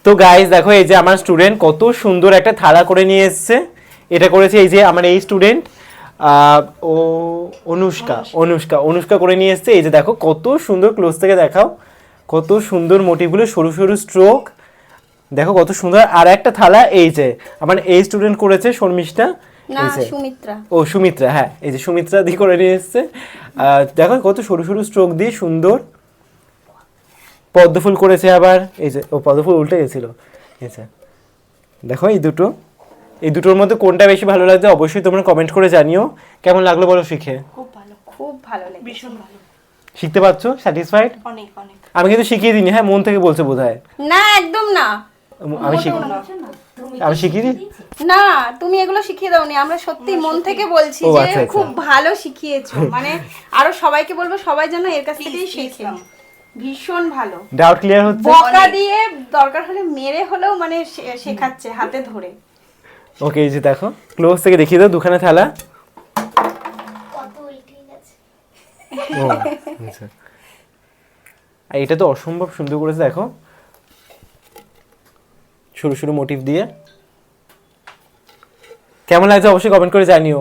তো গাইস দেখো এই যে আমার স্টুডেন্ট কত সুন্দর একটা থালা করে নিয়ে এসেছে। এটা করেছে এই যে আমার এই স্টুডেন্ট ও অনুষ্কা করে নিয়ে এসেছে। এই যে দেখো কত সুন্দর, ক্লোজ থেকে দেখাও কত সুন্দর মোটিভগুলো, সরু সরু স্ট্রোক, দেখো কত সুন্দর। আর একটা থালা এই যে আমার এই স্টুডেন্ট করেছে শর্মিষ্ঠা, সুমিত্রা, হ্যাঁ এই যে সুমিত্রা দিয়ে করে নিয়ে এসেছে। দেখো কত সরু সরু স্ট্রোক দিয়ে সুন্দর। পদ্মফুল করেছে আবার, এই যে ও পদ্মফুল উল্টে গেছিল। দেখো এই দুটোর মধ্যে কোনটা বেশি ভালো লাগছে অবশ্যই তোমরা কমেন্ট করে জানিও। কেমন লাগলো বলো শিখে? খুব ভালো লেগেছে, ভীষণ ভালো। শিখতে পারছো? স্যাটিসফাইড? অনেক। আমি কিন্তু শিখিয়ে দিইনি, হ্যাঁ মন থেকে বলছে বোধহয়। না একদম না, আমি শিখিয়ে দিই না, তুমি এগুলো শিখিয়ে দাওনি, আমরা সত্যি মন থেকে বলছি যে খুব ভালো শিখিয়েছো। মানে আরো সবাইকে বলবো সবাই যেন এর কাছ থেকেই শেখে, ভীষণ ভালো। ডাউট ক্লিয়ার হচ্ছে? বকা দিয়ে দরকার হলে মেরে হলেও মানে শেখাচ্ছে হাতে ধরে। ওকে এই যে দেখো ক্লোজ থেকে দেখিয়ে দাও দুখানা থালা। ও আচ্ছা, আর এটা তো অসম্ভব সুন্দর করেছে দেখো, সরু সরু মোটিভ দিয়ে। কেমন লাগছে অবশ্যই কমেন্ট করে জানিও।